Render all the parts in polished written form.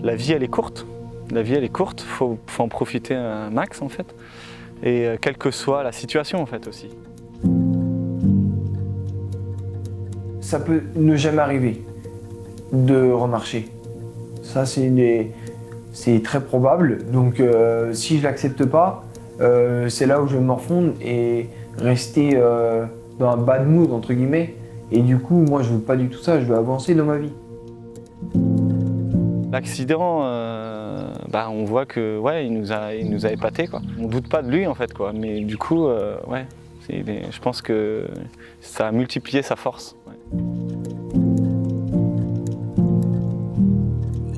La vie, elle est courte. La vie, elle est courte. Faut en profiter un max, en fait. Et quelle que soit la situation, en fait, aussi. Ça peut ne jamais arriver de remarcher. Ça, c'est très probable. Donc, si je l'accepte pas, c'est là où je vais me morfondre et rester dans un bad mood, entre guillemets. Et du coup, moi, je veux pas du tout ça. Je veux avancer dans ma vie. L'accident, on voit que ouais, il nous a épaté, quoi. On doute pas de lui, en fait, quoi. Mais du coup, ouais, je pense que ça a multiplié sa force. Ouais.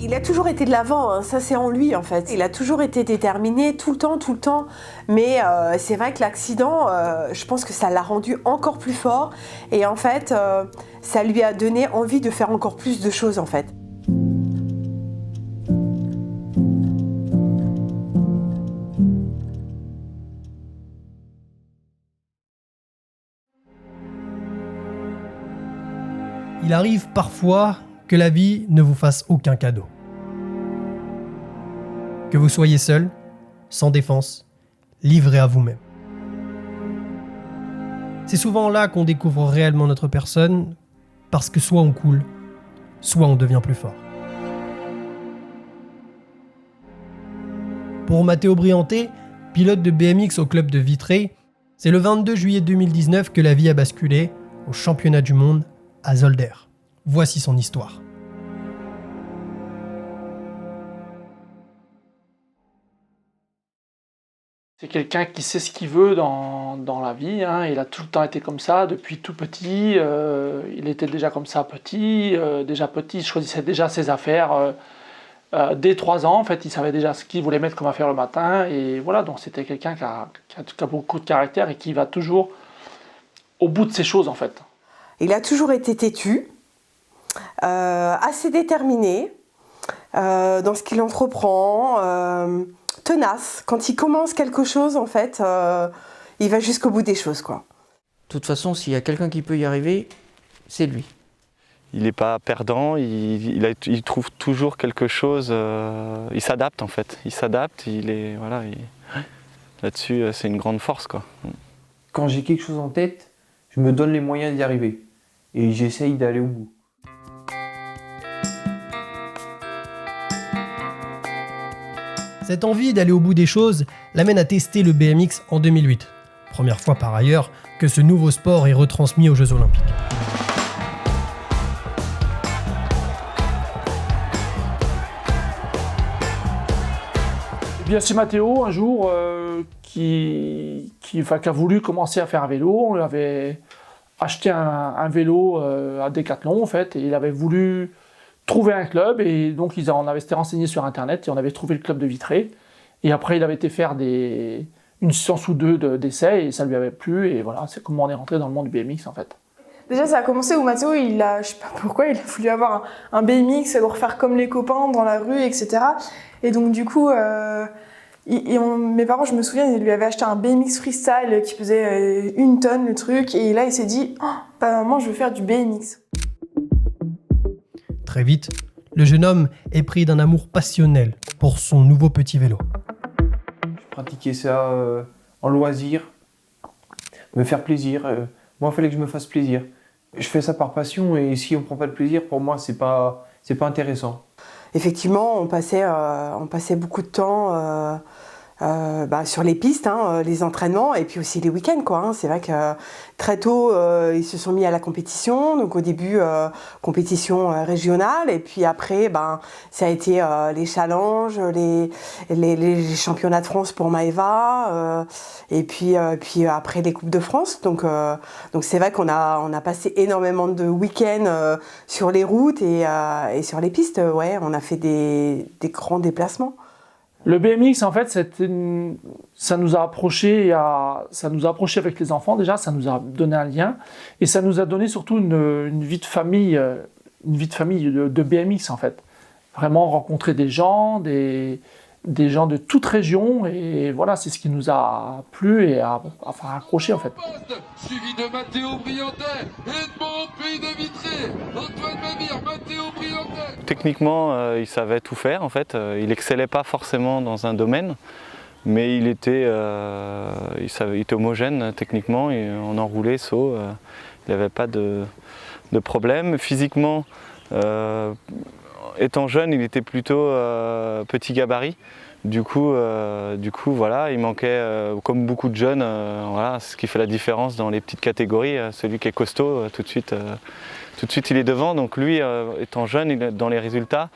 Il a toujours été de l'avant, hein. Ça c'est en lui en fait. Il a toujours été déterminé tout le temps. Mais c'est vrai que l'accident, je pense que ça l'a rendu encore plus fort. Et en fait, ça lui a donné envie de faire encore plus de choses en fait. Il arrive parfois que la vie ne vous fasse aucun cadeau. Que vous soyez seul, sans défense, livré à vous-même. C'est souvent là qu'on découvre réellement notre personne, parce que soit on coule, soit on devient plus fort. Pour Matteo Brianté, pilote de BMX au club de Vitré, c'est le 22 juillet 2019 que la vie a basculé au championnat du monde à Zolder. Voici son histoire. C'est quelqu'un qui sait ce qu'il veut dans la vie, hein. Il a tout le temps été comme ça, depuis tout petit. Il était déjà comme ça petit. Déjà petit, il choisissait déjà ses affaires. Dès 3 ans, en fait, il savait déjà ce qu'il voulait mettre comme affaire le matin. Et voilà, donc c'était quelqu'un qui a beaucoup de caractère et qui va toujours au bout de ses choses, en fait. Il a toujours été têtu, assez déterminé dans ce qu'il entreprend. Tenace. Quand il commence quelque chose, en fait, il va jusqu'au bout des choses, quoi. De toute façon, s'il y a quelqu'un qui peut y arriver, c'est lui. Il n'est pas perdant, il trouve toujours quelque chose, il s'adapte en fait. Il s'adapte, là-dessus, c'est une grande force, quoi. Quand j'ai quelque chose en tête, je me donne les moyens d'y arriver. Et j'essaye d'aller au bout. Cette envie d'aller au bout des choses l'amène à tester le BMX en 2008. Première fois par ailleurs que ce nouveau sport est retransmis aux Jeux Olympiques. Eh bien, c'est Matteo, un jour, qui a voulu commencer à faire un vélo. On lui avait acheté un vélo à Decathlon, en fait, et il avait voulu trouver un club, et donc on avait été renseigné sur internet et on avait trouvé le club de Vitré. Et après il avait été faire une séance ou deux d'essais et ça lui avait plu, et voilà, c'est comment on est rentré dans le monde du BMX en fait. Déjà ça a commencé où Matteo, je sais pas pourquoi, il a voulu avoir un BMX, le refaire comme les copains dans la rue, etc. Et donc du coup, mes parents, je me souviens, ils lui avaient acheté un BMX freestyle qui pesait 1 tonne le truc, et là il s'est dit « Oh, maman, je veux faire du BMX ». Très vite, le jeune homme est pris d'un amour passionnel pour son nouveau petit vélo. Je pratiquais ça en loisir, me faire plaisir. Moi, il fallait que je me fasse plaisir. Je fais ça par passion, et si on ne prend pas de plaisir, pour moi, c'est pas intéressant. Effectivement, on passait beaucoup de temps sur les pistes, hein, les entraînements, et puis aussi les week-ends, quoi, hein. C'est vrai que très tôt, ils se sont mis à la compétition. Donc au début, compétition régionale, et puis après, ça a été les challenges, les championnats de France pour Maëva, et puis après les Coupes de France. Donc c'est vrai qu'on a passé énormément de week-ends sur les routes et sur les pistes. Ouais, on a fait des grands déplacements. Le BMX, en fait, ça nous a approchés avec les enfants déjà, ça nous a donné un lien, et ça nous a donné surtout une vie de famille, de BMX en fait. Vraiment rencontrer des gens de toute région, et voilà, c'est ce qui nous a plu et a accroché en fait. Suivi de Matteo Brianté, Edmond Pays de Vitré, Antoine Mamire, Matteo Brianté. Techniquement, il savait tout faire en fait. Il excellait pas forcément dans un domaine, mais il était homogène techniquement, et en enroulé, saut, il n'avait pas de problème. Physiquement, étant jeune, il était plutôt petit gabarit. Du coup, voilà, il manquait, comme beaucoup de jeunes, voilà, ce qui fait la différence dans les petites catégories. Celui qui est costaud, tout de suite, il est devant. Donc lui, étant jeune, dans les résultats,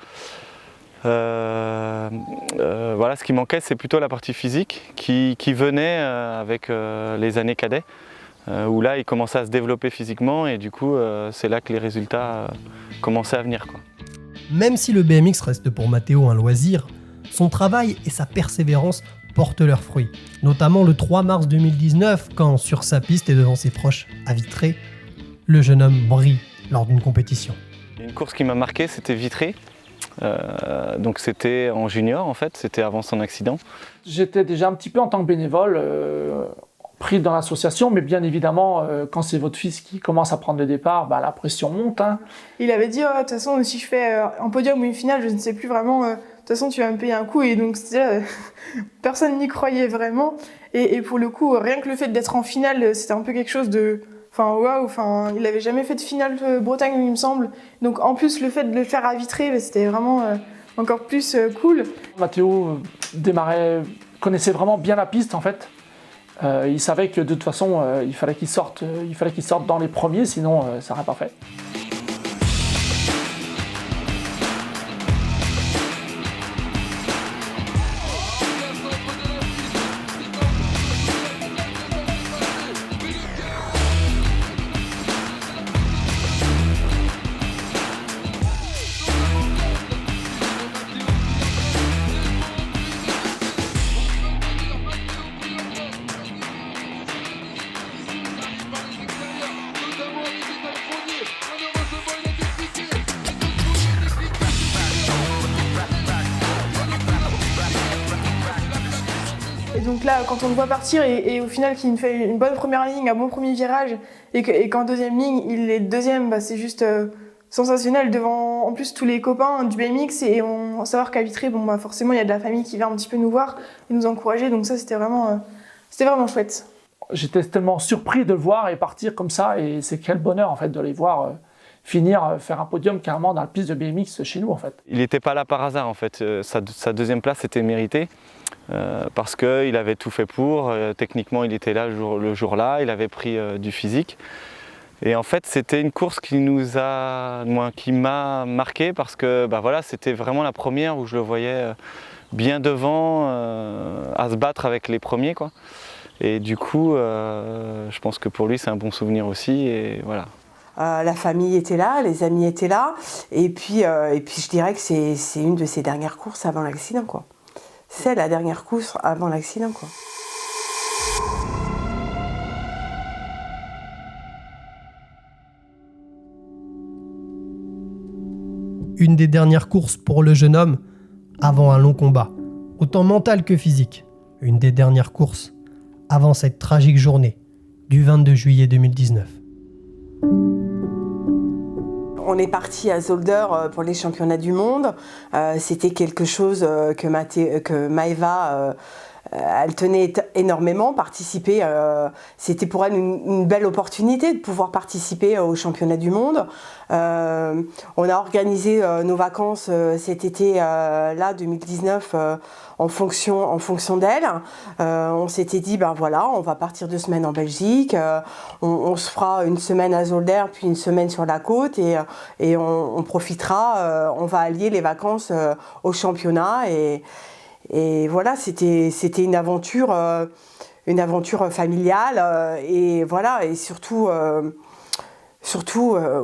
voilà, ce qui manquait, c'est plutôt la partie physique qui venait avec les années cadets, où là, il commençait à se développer physiquement, et du coup, c'est là que les résultats commençaient à venir, quoi. Même si le BMX reste pour Matteo un loisir, son travail et sa persévérance portent leurs fruits. Notamment le 3 mars 2019, quand, sur sa piste et devant ses proches à Vitré, le jeune homme brille lors d'une compétition. Une course qui m'a marqué, c'était Vitré. Donc c'était en junior en fait, c'était avant son accident. J'étais déjà un petit peu en tant que bénévole pris dans l'association, mais bien évidemment, quand c'est votre fils qui commence à prendre le départ, bah, la pression monte. Hein. Il avait dit, de toute façon, si je fais un podium ou une finale, je ne sais plus vraiment, de toute façon, tu vas me payer un coup. Et donc, personne n'y croyait vraiment. Et pour le coup, rien que le fait d'être en finale, c'était un peu quelque chose de... Enfin, waouh, il n'avait jamais fait de finale Bretagne, il me semble. Donc, en plus, le fait de le faire à Vitré, bah, c'était vraiment encore plus cool. Matteo connaissait vraiment bien la piste, en fait. Il savait que de toute façon, il fallait qu'il sorte dans les premiers, sinon ça n'aurait pas fait. Et donc là, quand on le voit partir et au final qu'il fait une bonne première ligne, un bon premier virage, et qu'en deuxième ligne, il est deuxième, bah, c'est juste sensationnel devant en plus tous les copains du BMX, et savoir qu'à Vitré, bon, bah, forcément, il y a de la famille qui vient un petit peu nous voir et nous encourager, donc ça, c'était vraiment chouette. J'étais tellement surpris de le voir et partir comme ça, et c'est quel bonheur en fait de les voir faire un podium carrément dans la piste de BMX chez nous en fait. Il n'était pas là par hasard en fait, sa deuxième place était méritée. Parce qu'il avait tout fait pour, techniquement il était là le jour-là, il avait pris du physique. Et en fait c'était une course qui m'a marqué parce que bah, voilà, c'était vraiment la première où je le voyais bien devant, à se battre avec les premiers, quoi. Et du coup, je pense que pour lui c'est un bon souvenir aussi, et voilà. La famille était là, les amis étaient là, et puis je dirais que c'est une de ses dernières courses avant l'accident, quoi. C'est la dernière course avant l'accident, quoi. Une des dernières courses pour le jeune homme avant un long combat, autant mental que physique. Une des dernières courses avant cette tragique journée du 22 juillet 2019. On est parti à Zolder pour les championnats du monde. C'était quelque chose que Maëva, elle tenait énormément, participer. C'était pour elle une belle opportunité de pouvoir participer aux championnats du monde. On a organisé nos vacances cet été, là, 2019, en fonction d'elle. On s'était dit, ben voilà, on va partir 2 semaines en Belgique, on se fera une semaine à Zolder, puis une semaine sur la côte, et on profitera, on va allier les vacances au championnat, et voilà, c'était une aventure familiale, et voilà, et surtout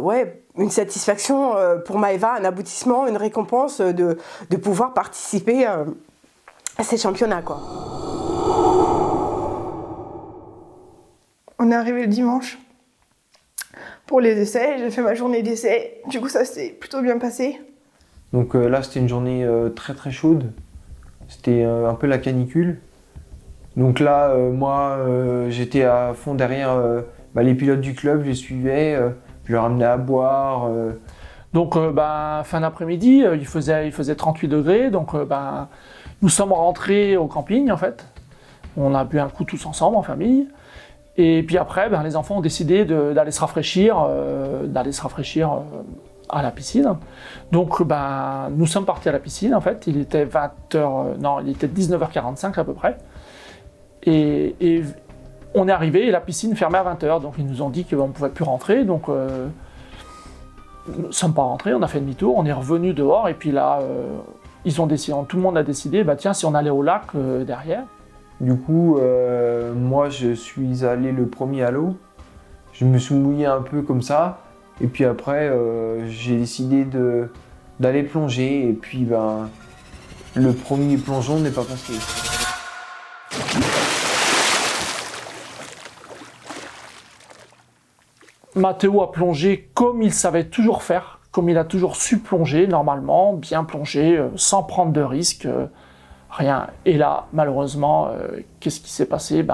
ouais, une satisfaction pour Maëva, un aboutissement, une récompense de pouvoir participer à ces championnats, quoi. On est arrivé le dimanche pour les essais, j'ai fait ma journée d'essai, du coup ça s'est plutôt bien passé. Donc là c'était une journée très très chaude, c'était un peu la canicule. Donc là moi j'étais à fond derrière les pilotes du club, je les suivais, je leur amenais à boire. Donc fin d'après-midi, il faisait 38 degrés, donc nous sommes rentrés au camping en fait. On a bu un coup tous ensemble en famille. Et puis après, les enfants ont décidé d'aller se rafraîchir, à la piscine. Donc nous sommes partis à la piscine en fait. Il était 19h45 à peu près. Et on est arrivé et la piscine fermait à 20h. Donc ils nous ont dit qu'on ne pouvait plus rentrer. Donc nous ne sommes pas rentrés, on a fait demi-tour, on est revenu dehors. Et puis là, ils ont décidé, tout le monde a décidé, tiens, si on allait au lac derrière. Du coup, moi, je suis allé le premier à l'eau. Je me suis mouillé un peu comme ça. Et puis après, j'ai décidé d'aller plonger. Et puis, le premier plongeon n'est pas passé. Mathéo a plongé comme il savait toujours faire, comme il a toujours su plonger normalement, bien plonger, sans prendre de risques, rien. Et là, malheureusement, qu'est-ce qui s'est passé?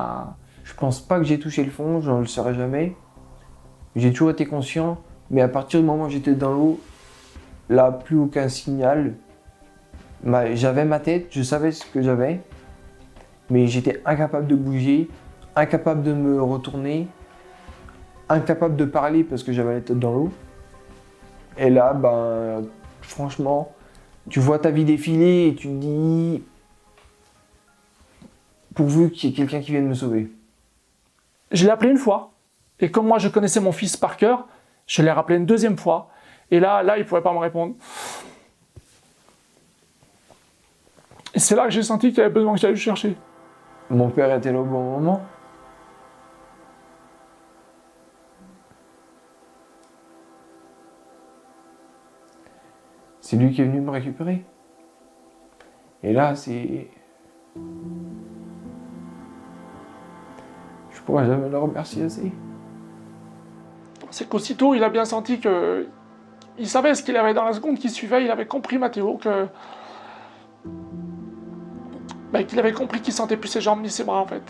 Je pense pas que j'ai touché le fond, je ne le saurais jamais. J'ai toujours été conscient, mais à partir du moment où j'étais dans l'eau, là, plus aucun signal. J'avais ma tête, je savais ce que j'avais, mais j'étais incapable de bouger, incapable de me retourner, incapable de parler parce que j'avais la tête dans l'eau. Et là, franchement, tu vois ta vie défiler et tu te dis, pourvu qu'il y ait quelqu'un qui vienne me sauver. Je l'ai appelé une fois, et comme moi je connaissais mon fils par cœur, je l'ai rappelé une deuxième fois, et là il ne pouvait pas me répondre. Et c'est là que j'ai senti qu'il y avait besoin que j'aille le chercher. Mon père était là au bon moment. C'est lui qui est venu me récupérer. Et là, c'est... Je pourrais jamais le remercier assez. C'est qu'aussitôt, il a bien senti que... Il savait ce qu'il avait dans la seconde qui suivait, il avait compris, Mathéo, que... qu'il avait compris qu'il sentait plus ses jambes ni ses bras, en fait.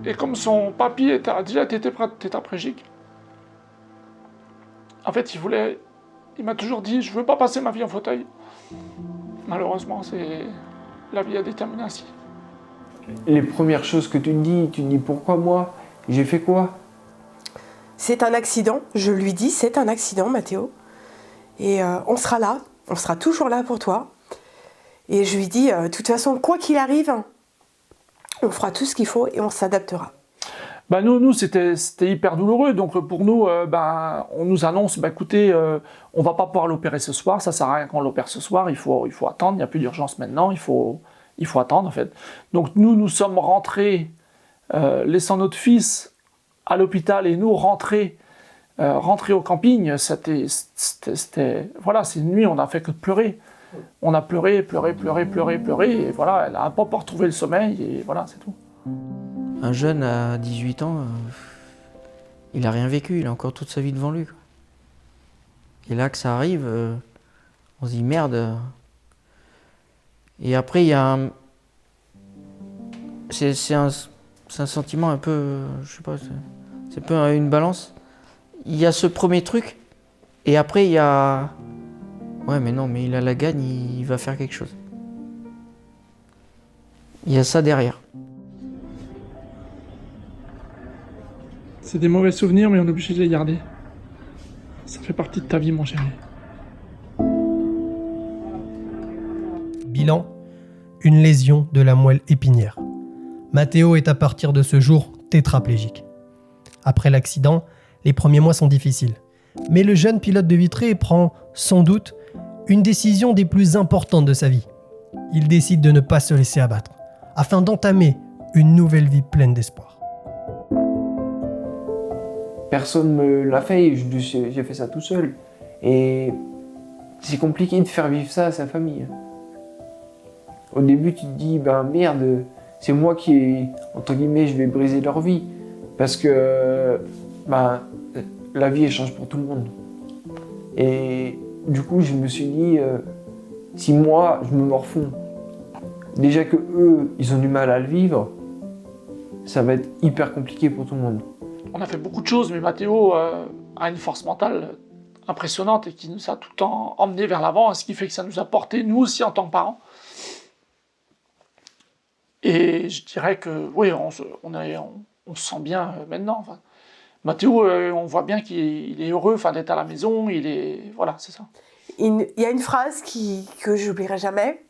Et comme son papy a déjà été tétraplégique, en fait, il m'a toujours dit, je veux pas passer ma vie en fauteuil. Malheureusement, la vie a déterminé ainsi. Les premières choses que tu te dis pourquoi moi? J'ai fait quoi? C'est un accident, je lui dis, c'est un accident, Mathéo. Et on sera là, on sera toujours là pour toi. Et je lui dis, de toute façon, quoi qu'il arrive, on fera tout ce qu'il faut et on s'adaptera. Nous c'était hyper douloureux. Donc pour nous, on nous annonce, écoutez, on va pas pouvoir l'opérer ce soir, ça sert à rien qu'on l'opère ce soir, il faut attendre, il n'y a plus d'urgence maintenant, il faut attendre en fait. Donc nous sommes rentrés, laissant notre fils à l'hôpital et nous rentrer au camping. C'était voilà, c'est une nuit, on n'a fait que de pleurer. On a pleuré, et voilà, elle a pas retrouvé le sommeil, et voilà, c'est tout. Un jeune à 18 ans, il a rien vécu, il a encore toute sa vie devant lui, quoi. Et là que ça arrive, on se dit merde. Et après, il y a c'est un sentiment un peu, je sais pas, c'est un peu une balance. Il y a ce premier truc, et après il y a... Ouais, mais non, mais il a la gagne, il va faire quelque chose. Il y a ça derrière. C'est des mauvais souvenirs, mais on est obligé de les garder. Ça fait partie de ta vie, mon chéri. Bilan, une lésion de la moelle épinière. Mathéo est à partir de ce jour tétraplégique. Après l'accident, les premiers mois sont difficiles. Mais le jeune pilote de Vitré prend, sans doute, une décision des plus importantes de sa vie. Il décide de ne pas se laisser abattre, afin d'entamer une nouvelle vie pleine d'espoir. Personne me l'a fait, j'ai fait ça tout seul. Et c'est compliqué de faire vivre ça à sa famille. Au début, tu te dis, merde, c'est moi qui, entre guillemets, je vais briser leur vie. Parce que la vie, elle change pour tout le monde. Et du coup, je me suis dit, si moi, je me morfonds, déjà que eux, ils ont du mal à le vivre, ça va être hyper compliqué pour tout le monde. On a fait beaucoup de choses, mais Mathéo a une force mentale impressionnante et qui nous a tout le temps emmenés vers l'avant, ce qui fait que ça nous a porté, nous aussi, en tant que parents. Et je dirais que, oui, on se sent bien maintenant. Enfin, Mathéo, on voit bien qu'il est heureux d'être à la maison, voilà, c'est ça. Il y a une phrase que je n'oublierai jamais,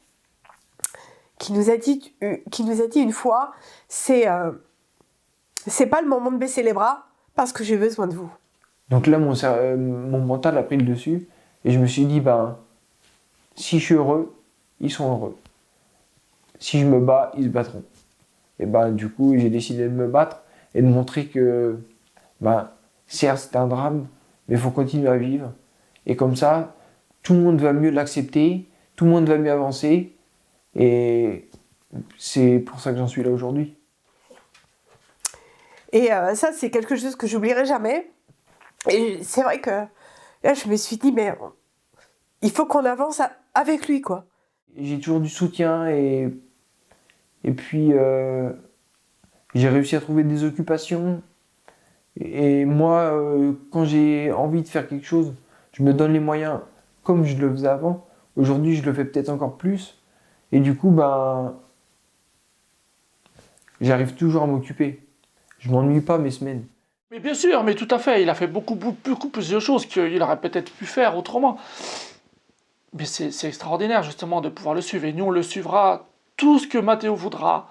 qui nous a dit une fois, c'est pas le moment de baisser les bras parce que j'ai besoin de vous. Donc là, mon mental a pris le dessus et je me suis dit, si je suis heureux, ils sont heureux. Si je me bats, ils se battront. Et du coup, j'ai décidé de me battre et de montrer que, certes, c'est un drame, mais il faut continuer à vivre. Et comme ça, tout le monde va mieux l'accepter, tout le monde va mieux avancer. Et c'est pour ça que j'en suis là aujourd'hui. Et ça, c'est quelque chose que j'oublierai jamais. Et c'est vrai que là, je me suis dit, mais il faut qu'on avance avec lui, quoi. J'ai toujours du soutien et puis j'ai réussi à trouver des occupations. Et moi, quand j'ai envie de faire quelque chose, je me donne les moyens comme je le faisais avant. Aujourd'hui, je le fais peut-être encore plus. Et du coup, j'arrive toujours à m'occuper. Je m'ennuie pas mes semaines. Mais bien sûr, mais tout à fait. Il a fait beaucoup plus de choses qu'il aurait peut-être pu faire autrement. Mais c'est extraordinaire, justement, de pouvoir le suivre. Et nous, on le suivra. Tout ce que Mathéo voudra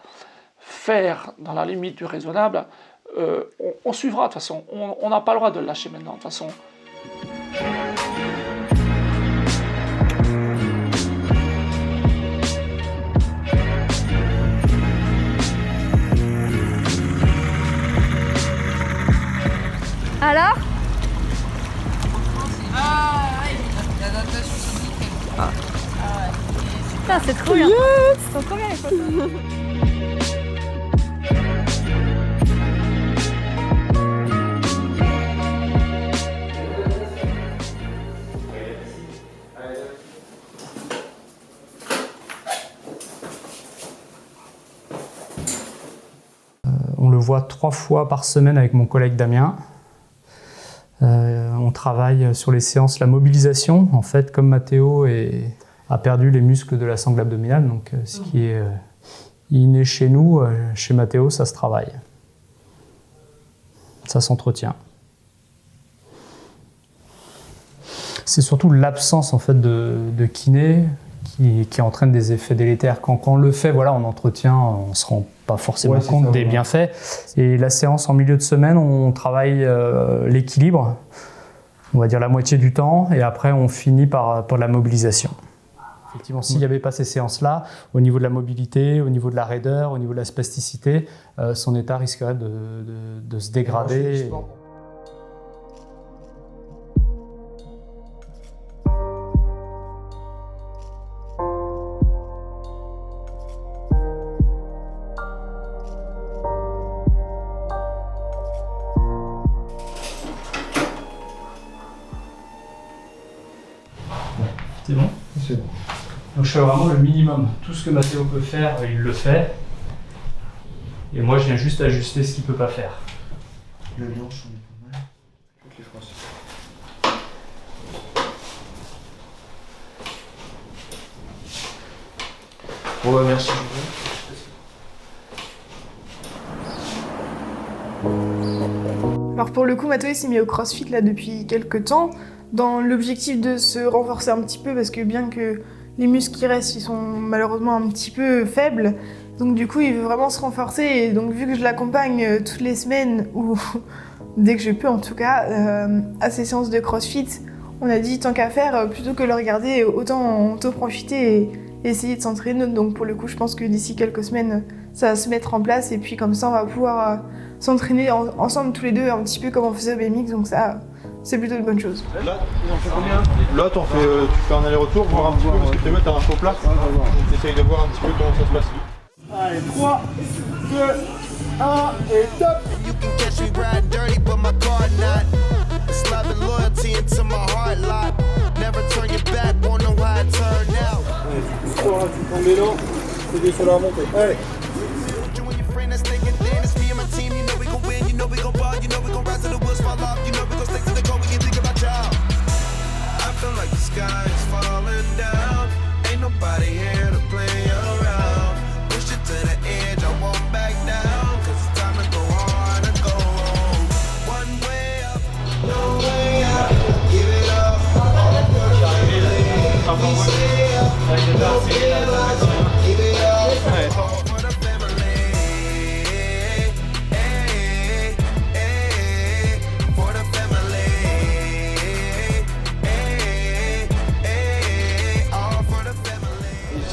faire dans la limite du raisonnable, on suivra, de toute façon. On n'a pas le droit de le lâcher maintenant, de toute façon. Alors ? Putain, c'est trop bien. Ils sont trop bien les photos. On le voit 3 fois par semaine avec mon collègue Damien. On travaille sur les séances la mobilisation. En fait, comme Mathéo a perdu les muscles de la sangle abdominale, donc ce qui est inné chez nous, chez Mathéo, ça se travaille. Ça s'entretient. C'est surtout l'absence en fait de kiné qui entraîne des effets délétères. Quand on le fait, voilà, on entretient, on ne se rend pas forcément compte des bienfaits. Et la séance en milieu de semaine, on travaille l'équilibre, on va dire la moitié du temps, et après on finit par la mobilisation. Effectivement, s'il n'y avait pas ces séances-là, au niveau de la mobilité, au niveau de la raideur, au niveau de la spasticité, son état risquerait de se dégrader. C'est bon ? C'est bon. Donc je fais vraiment le minimum. Tout ce que Mathéo peut faire, il le fait. Et moi, je viens juste ajuster ce qu'il ne peut pas faire. Le blanche, on est pas mal. Toutes les phrases. Bon, merci. Alors pour le coup, Mathéo s'est mis au CrossFit là depuis quelques temps, dans l'objectif de se renforcer un petit peu, parce que bien que les muscles qui restent, ils sont malheureusement un petit peu faibles, donc du coup il veut vraiment se renforcer, et donc vu que je l'accompagne toutes les semaines, ou dès que je peux en tout cas, à ces séances de CrossFit, on a dit tant qu'à faire, plutôt que le regarder, autant en profiter et essayer de s'entraîner. Donc pour le coup, je pense que d'ici quelques semaines, ça va se mettre en place, et puis comme ça on va pouvoir s'entraîner ensemble tous les deux, un petit peu comme on faisait au BMX, donc ça, c'est plutôt une bonne chose. Là, t'en fais combien ? Là, tu fais un aller-retour, voir un petit peu, parce que tu as un faux plat. Tu essayes de voir un petit peu comment ça se passe. Allez, 3, 2, 1 et top! You can catch me riding dirty, but my car not. It's love and loyalty into my heart lot. Never turn your back, won't know how it turned out. Allez, tu sors, tu prends l'élan, tu descends la montée. Allez!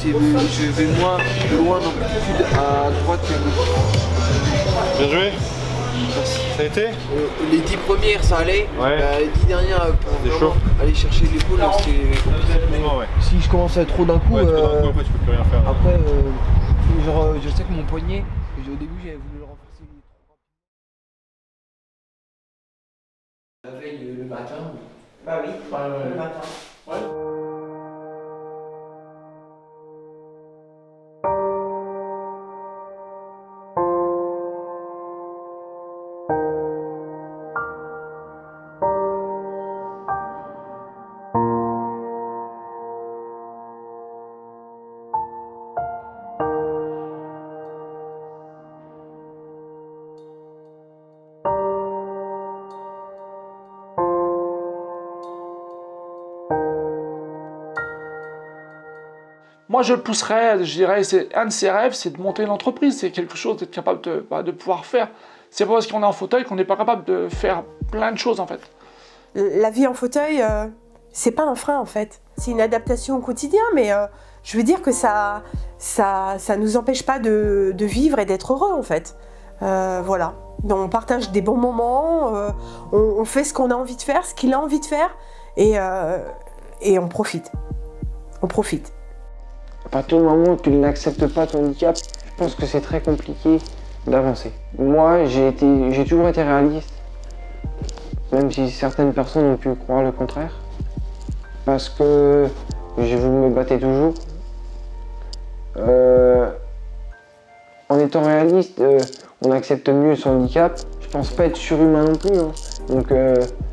je vais moins loin d'amplitude à droite qu'à gauche. Bien joué. Ça a été Les 10 premières ça allait, ouais. Les 10 dernières pour vraiment aller chercher l'épaule c'était compliqué. Ouais. Si je commence à trop d'un coup, après tu peux plus rien faire. Après, genre, je sais que mon poignet, au début j'avais voulu le renforcer. La veille le matin. Bah oui, le matin. Ouais. Moi, je le pousserais, je dirais, c'est un de ses rêves, c'est de monter une entreprise, c'est quelque chose d'être capable de pouvoir faire. C'est pas parce qu'on est en fauteuil qu'on n'est pas capable de faire plein de choses, en fait. La vie en fauteuil, c'est pas un frein, en fait. C'est une adaptation au quotidien, mais je veux dire que ça nous empêche pas de vivre et d'être heureux, en fait. Voilà. Donc, on partage des bons moments, on fait ce qu'on a envie de faire, ce qu'il a envie de faire, et on profite. On profite. À partir du moment où tu n'acceptes pas ton handicap, je pense que c'est très compliqué d'avancer. Moi, j'ai toujours été réaliste, même si certaines personnes ont pu croire le contraire, parce que je me battais toujours. En étant réaliste, on accepte mieux son handicap. Je pense pas être surhumain non plus. Hein. Donc,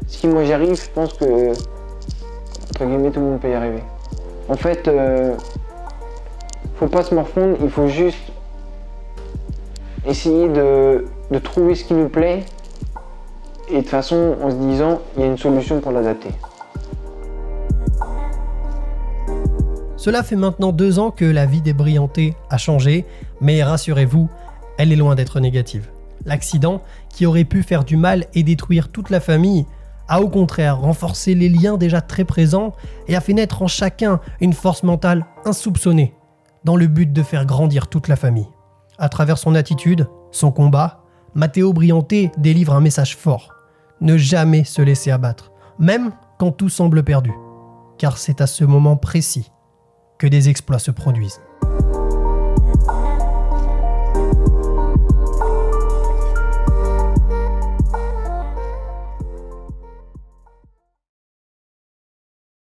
si moi j'y arrive, je pense que, entre guillemets, tout le monde peut y arriver. En fait, faut pas se morfondre, il faut juste essayer de trouver ce qui nous plaît et de façon en se disant il y a une solution pour l'adapter. Cela fait maintenant 2 ans que la vie des Briantais a changé, mais rassurez-vous, elle est loin d'être négative. L'accident, qui aurait pu faire du mal et détruire toute la famille, a au contraire renforcé les liens déjà très présents et a fait naître en chacun une force mentale insoupçonnée, dans le but de faire grandir toute la famille. À travers son attitude, son combat, Matteo Briantais délivre un message fort. Ne jamais se laisser abattre, même quand tout semble perdu. Car c'est à ce moment précis que des exploits se produisent.